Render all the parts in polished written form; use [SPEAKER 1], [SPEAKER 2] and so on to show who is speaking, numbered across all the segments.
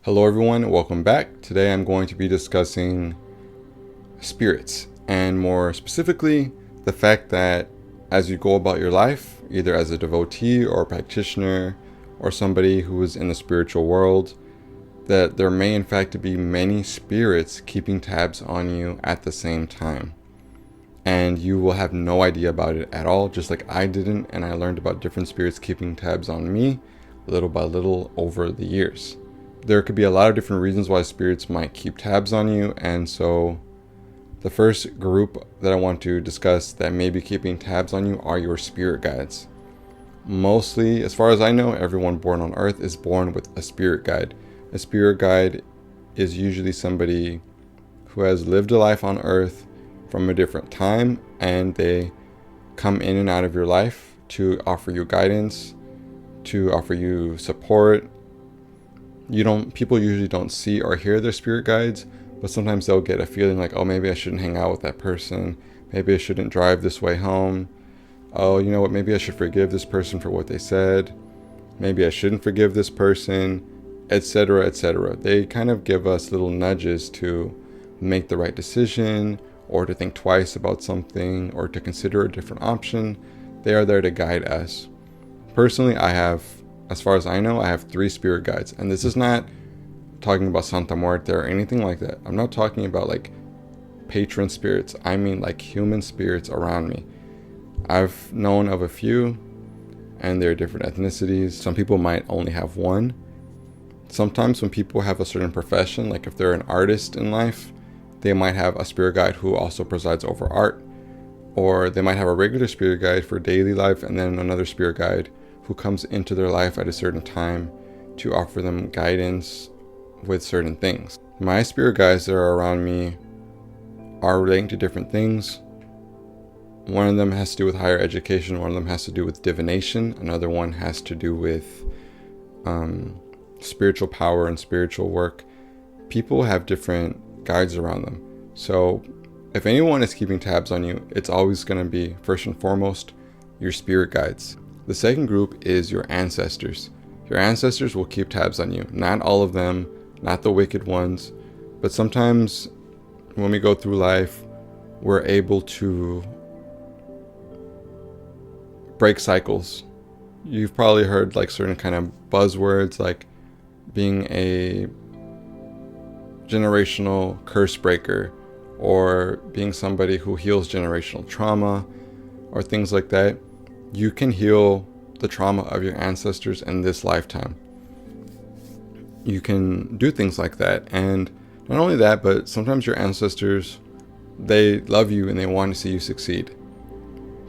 [SPEAKER 1] Hello everyone, welcome back. Today I'm going to be discussing spirits, and more specifically, the fact that as you go about your life, either as a devotee or a practitioner or somebody who is in the spiritual world, that there may in fact be many spirits keeping tabs on you at the same time. And you will have no idea about it at all, just like I didn't, and I learned about different spirits keeping tabs on me little by little over the years. There could be a lot of different reasons why spirits might keep tabs on you, and so the first group that I want to discuss that may be keeping tabs on you are your spirit guides. Mostly, as far as I know, everyone born on Earth is born with a spirit guide. A spirit guide is usually somebody who has lived a life on Earth from a different time, and they come in and out of your life to offer you guidance, to offer you support. People usually don't see or hear their spirit guides, but sometimes they'll get a feeling like, oh, maybe I shouldn't hang out with that person. Maybe I shouldn't drive this way home. Oh, you know what? Maybe I should forgive this person for what they said. Maybe I shouldn't forgive this person, etc., etc. They kind of give us little nudges to make the right decision, or to think twice about something, or to consider a different option. They are there to guide us. Personally, as far as I know, I have 3 spirit guides. And this is not talking about Santa Muerte or anything like that. I'm not talking about like patron spirits. I mean like human spirits around me. I've known of a few, and they're different ethnicities. Some people might only have one. Sometimes when people have a certain profession, like if they're an artist in life, they might have a spirit guide who also presides over art. Or they might have a regular spirit guide for daily life, and then another spirit guide who comes into their life at a certain time to offer them guidance with certain things. My spirit guides that are around me are relating to different things. One of them has to do with higher education. One of them has to do with divination. Another one has to do with spiritual power and spiritual work. People have different guides around them. So if anyone is keeping tabs on you, it's always going to be, first and foremost, your spirit guides. The second group is your ancestors. Your ancestors will keep tabs on you. Not all of them, not the wicked ones, but sometimes when we go through life, we're able to break cycles. You've probably heard like certain kind of buzzwords like being a generational curse breaker, or being somebody who heals generational trauma, or things like that. You can heal the trauma of your ancestors in this lifetime. You can do things like that. And not only that, but sometimes your ancestors, they love you and they want to see you succeed.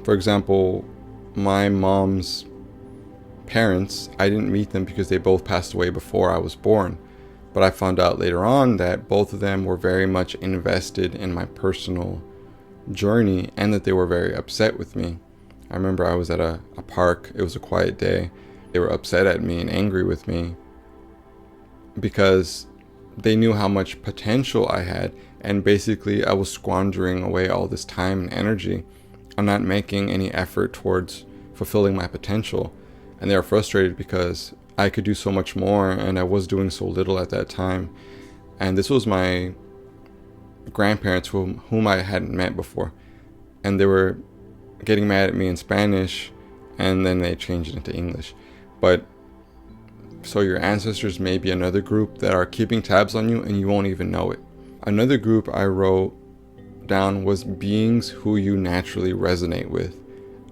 [SPEAKER 1] For example, my mom's parents, I didn't meet them because they both passed away before I was born. But I found out later on that both of them were very much invested in my personal journey, and that they were very upset with me. I remember I was at a park. It was a quiet day. They were upset at me and angry with me because they knew how much potential I had, and basically I was squandering away all this time and energy on not making any effort towards fulfilling my potential. And they were frustrated because I could do so much more and I was doing so little at that time. And this was my grandparents whom I hadn't met before, and they were getting mad at me in Spanish, and then they changed it into English. But so your ancestors may be another group that are keeping tabs on you and you won't even know it. Another group I wrote down was beings who you naturally resonate with.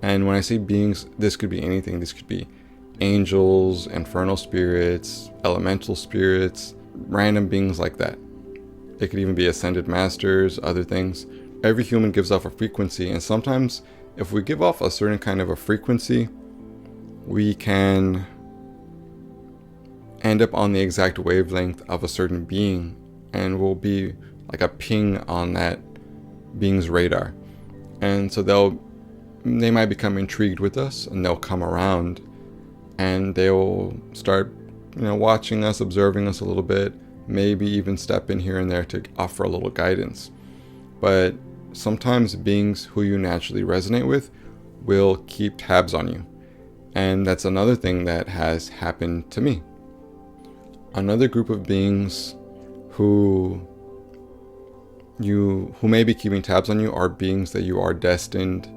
[SPEAKER 1] And when I say beings, this could be anything. This could be angels, infernal spirits, elemental spirits, random beings like that. It could even be ascended masters, other things. Every human gives off a frequency, and sometimes if we give off a certain kind of a frequency, we can end up on the exact wavelength of a certain being, and we'll be like a ping on that being's radar. And so they might become intrigued with us, and they'll come around and they'll start, watching us, observing us a little bit, maybe even step in here and there to offer a little guidance. But sometimes beings who you naturally resonate with will keep tabs on you. And that's another thing that has happened to me. Another group of beings who may be keeping tabs on you are beings that you are destined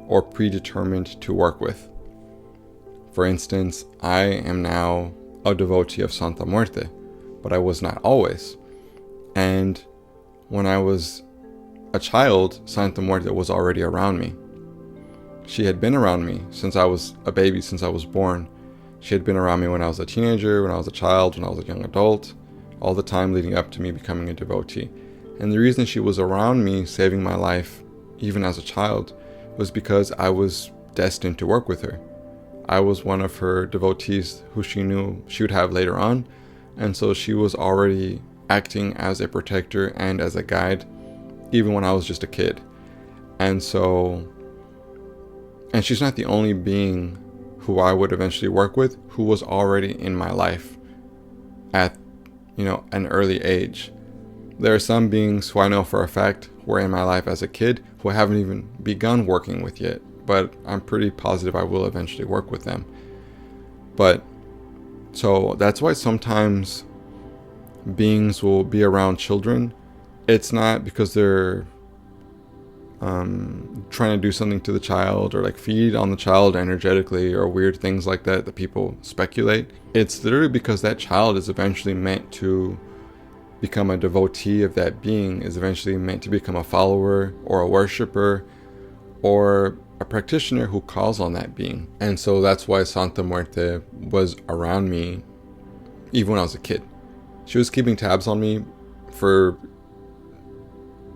[SPEAKER 1] or predetermined to work with. For instance, I am now a devotee of Santa Muerte, but I was not always. And when I was a child, Santa Muerte was already around me. She had been around me since I was a baby, since I was born. She had been around me when I was a teenager, when I was a child, when I was a young adult, all the time leading up to me becoming a devotee. And the reason she was around me, saving my life, even as a child, was because I was destined to work with her. I was one of her devotees who she knew she would have later on, and so she was already acting as a protector and as a guide, even when I was just a kid. And she's not the only being who I would eventually work with who was already in my life at, an early age. There are some beings who I know for a fact were in my life as a kid who I haven't even begun working with yet, but I'm pretty positive I will eventually work with them. So that's why sometimes beings will be around children. It's not because they're trying to do something to the child or like feed on the child energetically or weird things like that people speculate. It's literally because that child is eventually meant to become a devotee of that being, is eventually meant to become a follower or a worshiper or a practitioner who calls on that being. And so that's why Santa Muerte was around me even when I was a kid. She was keeping tabs on me for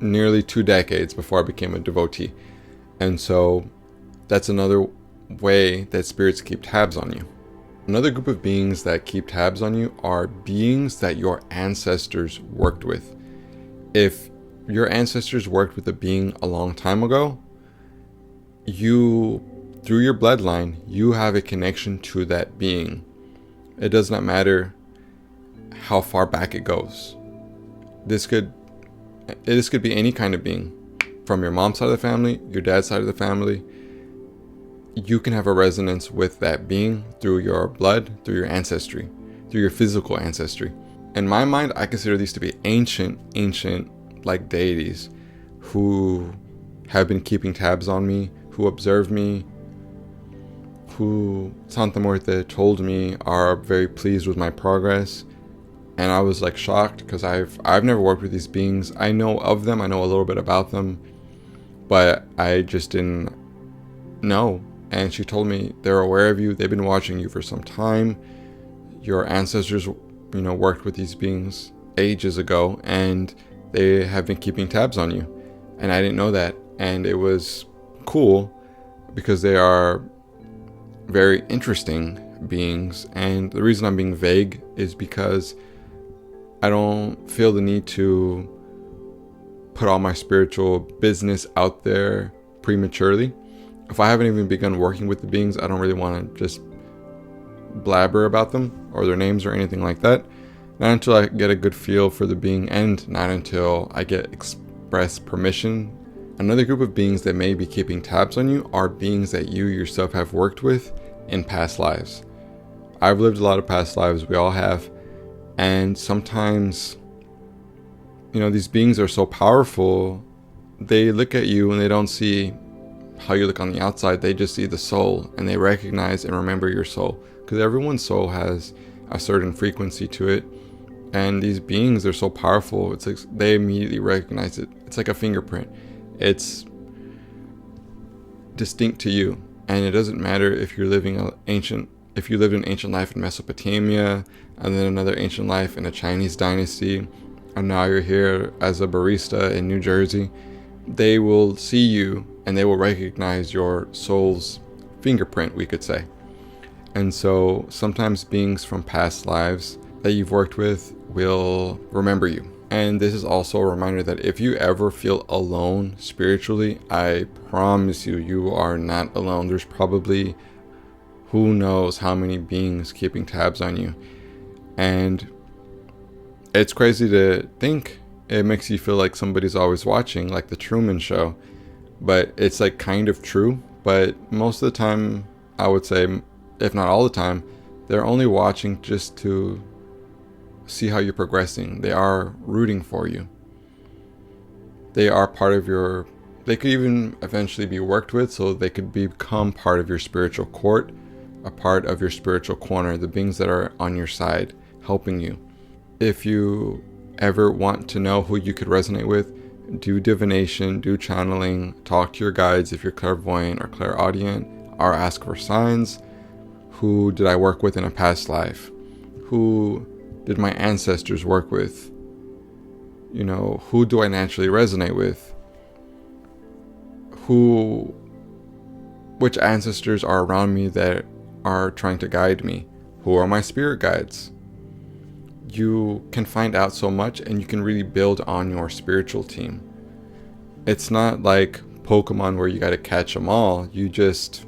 [SPEAKER 1] nearly 2 decades before I became a devotee. And so that's another way that spirits keep tabs on you. Another group of beings that keep tabs on you are beings that your ancestors worked with. If your ancestors worked with a being a long time ago, through your bloodline, you have a connection to that being. It does not matter how far back it goes. This could be any kind of being. From your mom's side of the family, your dad's side of the family. You can have a resonance with that being through your blood, through your ancestry, through your physical ancestry. In my mind, I consider these to be ancient like deities who have been keeping tabs on me, who observe me, who Santa Muerte told me are very pleased with my progress. And I was like shocked because I've never worked with these beings. I know of them, I know a little bit about them, but I just didn't know. And she told me they're aware of you, they've been watching you for some time. Your ancestors, worked with these beings ages ago, and they have been keeping tabs on you. And I didn't know that. And it was cool because they are very interesting beings. And the reason I'm being vague is because I don't feel the need to put all my spiritual business out there prematurely. If I haven't even begun working with the beings, I don't really want to just blabber about them or their names or anything like that. Not until I get a good feel for the being, and not until I get express permission. Another group of beings that may be keeping tabs on you are beings that you yourself have worked with in past lives. I've lived a lot of past lives, we all have. And sometimes, these beings are so powerful, they look at you and they don't see how you look on the outside. They just see the soul, and they recognize and remember your soul. Because everyone's soul has a certain frequency to it. And these beings are so powerful, it's like they immediately recognize it. It's like a fingerprint. It's distinct to you. And it doesn't matter if you're living if you lived an ancient life in Mesopotamia, and then another ancient life in a Chinese dynasty, and now you're here as a barista in New Jersey. They will see you and they will recognize your soul's fingerprint, we could say. And so sometimes beings from past lives that you've worked with will remember you. And this is also a reminder that if you ever feel alone spiritually, I promise you are not alone. There's probably who knows how many beings keeping tabs on you. And it's crazy to think. It makes you feel like somebody's always watching, like the Truman Show. But it's like kind of true. But most of the time, I would say, if not all the time, they're only watching just to see how you're progressing. They are rooting for you. They are part of your, they could even eventually be worked with, so they could become part of your spiritual court, a part of your spiritual corner, the beings that are on your side, helping you. If you ever want to know who you could resonate with, do divination, do channeling, talk to your guides if you're clairvoyant or clairaudient, or ask for signs. Who did I work with in a past life? Who did my ancestors work with? You know, who do I naturally resonate with? Which ancestors are around me that are trying to guide me? Who are my spirit guides? You can find out so much, and you can really build on your spiritual team. It's not like Pokemon where you got to catch them all. Just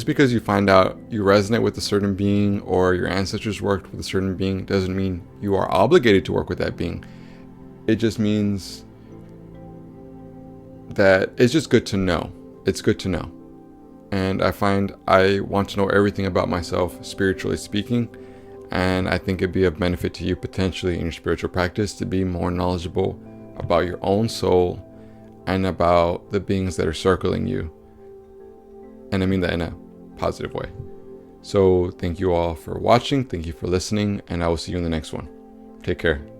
[SPEAKER 1] because you find out you resonate with a certain being or your ancestors worked with a certain being doesn't mean you are obligated to work with that being. It just means that it's just good to know. It's good to know. And I find I want to know everything about myself, spiritually speaking. And I think it'd be of benefit to you potentially in your spiritual practice to be more knowledgeable about your own soul and about the beings that are circling you. And I mean that in a positive way. So thank you all for watching. Thank you for listening. And I will see you in the next one. Take care.